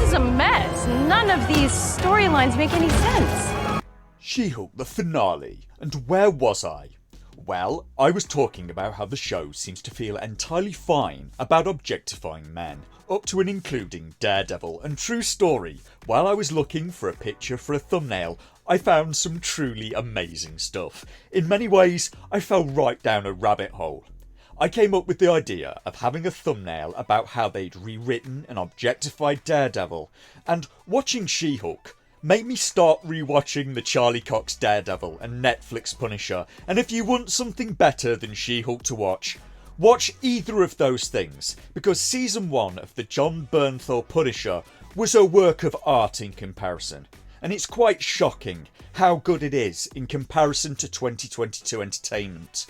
is a mess. None of these storylines make any sense. She-Hulk, the finale. And where was I? Well, I was talking about how the show seems to feel entirely fine about objectifying men, up to and including Daredevil, and true story, while I was looking for a picture for a thumbnail, I found some truly amazing stuff. In many ways, I fell right down a rabbit hole. I came up with the idea of having a thumbnail about how they'd rewritten and objectified Daredevil, and watching She-Hulk made me start rewatching the Charlie Cox Daredevil and Netflix Punisher, and if you want something better than She-Hulk to watch either of those things, because season 1 of the Jon Bernthal Punisher was a work of art in comparison, and it's quite shocking how good it is in comparison to 2022 entertainment.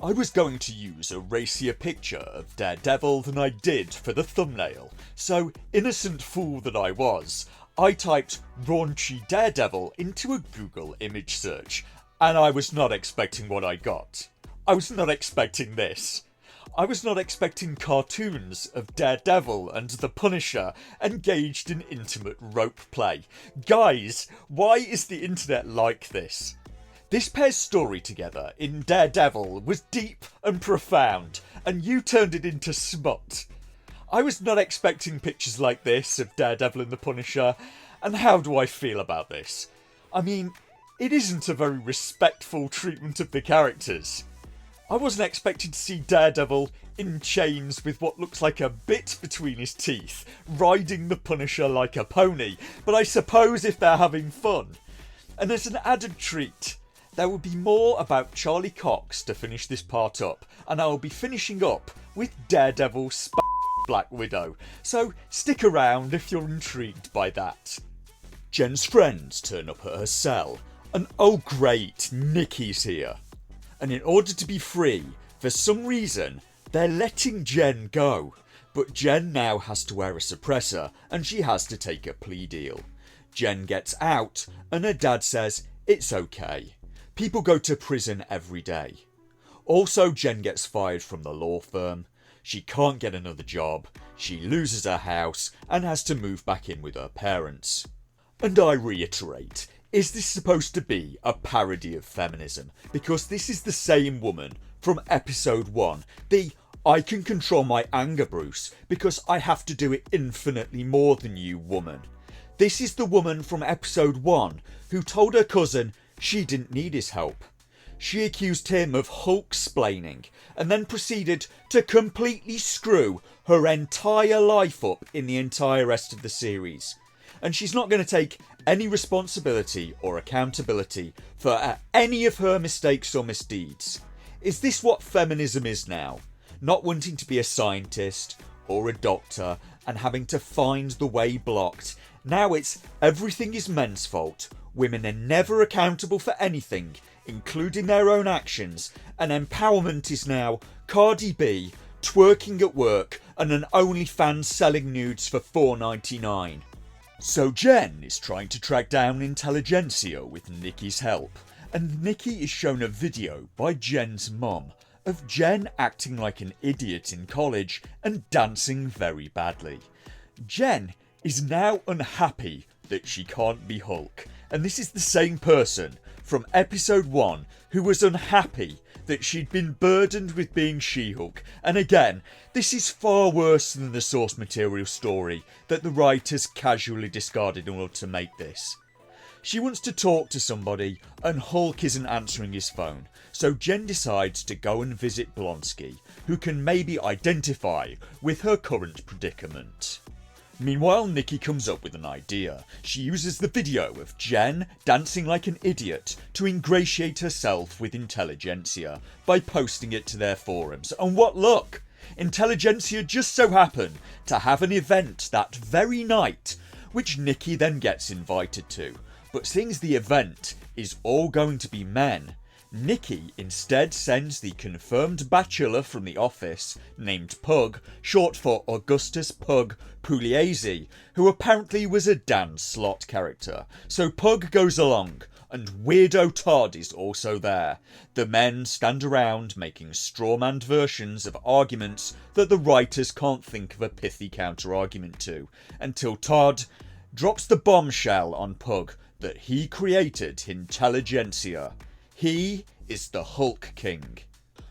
I was going to use a racier picture of Daredevil than I did for the thumbnail, so innocent fool that I was, I typed raunchy Daredevil into a Google image search, and I was not expecting what I got. I was not expecting this. I was not expecting cartoons of Daredevil and the Punisher engaged in intimate rope play. Guys, why is the internet like this? This pair's story together in Daredevil was deep and profound, and you turned it into smut. I was not expecting pictures like this of Daredevil and the Punisher, and how do I feel about this? I mean, it isn't a very respectful treatment of the characters. I wasn't expecting to see Daredevil in chains with what looks like a bit between his teeth, riding the Punisher like a pony, but I suppose if they're having fun. And as an added treat, there will be more about Charlie Cox to finish this part up, and I will be finishing up with Daredevil Black Widow, so stick around if you're intrigued by that. Jen's friends turn up at her cell, and oh great, Nikki's here. And in order to be free, for some reason, they're letting Jen go. But Jen now has to wear a suppressor, and she has to take a plea deal. Jen gets out, and her dad says it's okay. People go to prison every day. Also, Jen gets fired from the law firm. She can't get another job, she loses her house, and has to move back in with her parents. And I reiterate, is this supposed to be a parody of feminism? Because this is the same woman from episode 1, the I can control my anger Bruce because I have to do it infinitely more than you woman. This is the woman from episode 1 who told her cousin she didn't need his help. She accused him of Hulk-splaining and then proceeded to completely screw her entire life up in the entire rest of the series. And she's not going to take any responsibility or accountability for any of her mistakes or misdeeds. Is this what feminism is now? Not wanting to be a scientist or a doctor and having to find the way blocked. Now it's everything is men's fault. Women are never accountable for anything, including their own actions, and empowerment is now Cardi B twerking at work and an OnlyFans selling nudes for $4.99. So Jen is trying to track down intelligentsia with Nikki's help, and Nikki is shown a video by Jen's mum of Jen acting like an idiot in college and dancing very badly. Jen is now unhappy that she can't be Hulk, and this is the same person from episode 1 who was unhappy that she'd been burdened with being She-Hulk, and again, this is far worse than the source material story that the writers casually discarded in order to make this. She wants to talk to somebody and Hulk isn't answering his phone, so Jen decides to go and visit Blonsky, who can maybe identify with her current predicament. Meanwhile, Nikki comes up with an idea. She uses the video of Jen dancing like an idiot to ingratiate herself with intelligentsia by posting it to their forums. And what luck! Intelligentsia just so happen to have an event that very night, which Nikki then gets invited to. But since the event is all going to be men, Nikki instead sends the confirmed bachelor from the office, named Pug, short for Augustus Pug Pugliese, who apparently was a Dan Slott character. So Pug goes along, and Weirdo Todd is also there. The men stand around making strawmanned versions of arguments that the writers can't think of a pithy counter-argument to, until Todd drops the bombshell on Pug that he created intelligentsia. He is the Hulk King.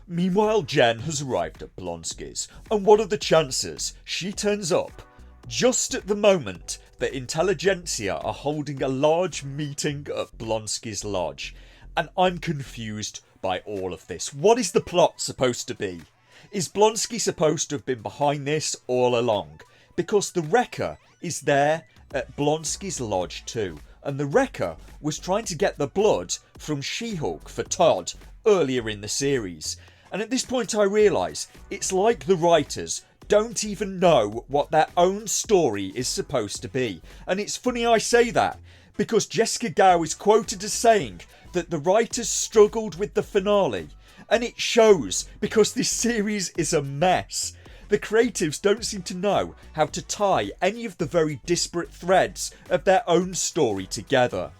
Meanwhile, Jen has arrived at Blonsky's, and what are the chances she turns up just at the moment that intelligentsia are holding a large meeting at Blonsky's lodge? And I'm confused by all of this. What is the plot supposed to be? Is Blonsky supposed to have been behind this all along? Because the Wrecker is there at Blonsky's lodge too, and the Wrecker was trying to get the blood from She-Hulk for Todd earlier in the series. And at this point I realise it's like the writers don't even know what their own story is supposed to be. And it's funny I say that, because Jessica Gao is quoted as saying that the writers struggled with the finale. And it shows, because this series is a mess. The creatives don't seem to know how to tie any of the very disparate threads of their own story together.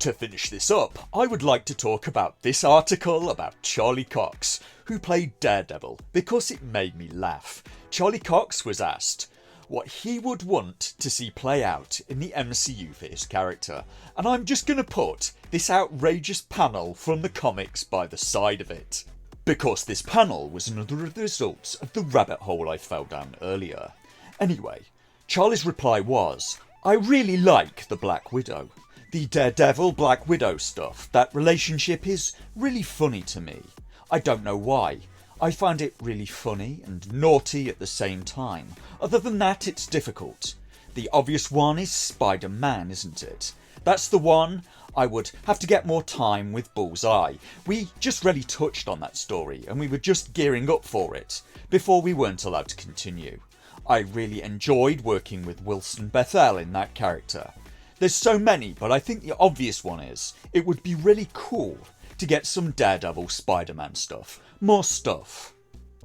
To finish this up, I would like to talk about this article about Charlie Cox, who played Daredevil, because it made me laugh. Charlie Cox was asked what he would want to see play out in the MCU for his character, and I'm just going to put this outrageous panel from the comics by the side of it, because this panel was another of the results of the rabbit hole I fell down earlier. Anyway, Charlie's reply was, "I really like the Black Widow. The Daredevil Black Widow stuff, that relationship is really funny to me. I don't know why. I find it really funny and naughty at the same time. Other than that, it's difficult. The obvious one is Spider-Man, isn't it? That's the one I would have to get more time with Bullseye. We just really touched on that story and we were just gearing up for it before we weren't allowed to continue. I really enjoyed working with Wilson Bethel in that character. There's so many, but I think the obvious one is it would be really cool to get some Daredevil Spider-Man stuff. More stuff."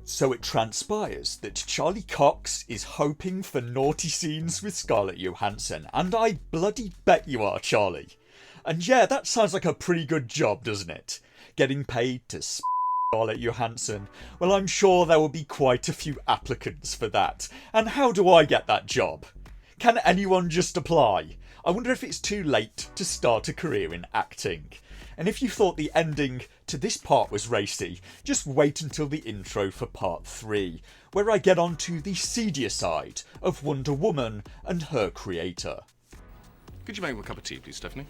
So it transpires that Charlie Cox is hoping for naughty scenes with Scarlett Johansson, and I bloody bet you are, Charlie. And yeah, that sounds like a pretty good job, doesn't it? Getting paid to Scarlett Johansson. Well, I'm sure there will be quite a few applicants for that. And how do I get that job? Can anyone just apply? I wonder if it's too late to start a career in acting. And if you thought the ending to this part was racy, just wait until the intro for part 3, where I get on to the seedier side of Wonder Woman and her creator. Could you make me a cup of tea, please, Stephanie?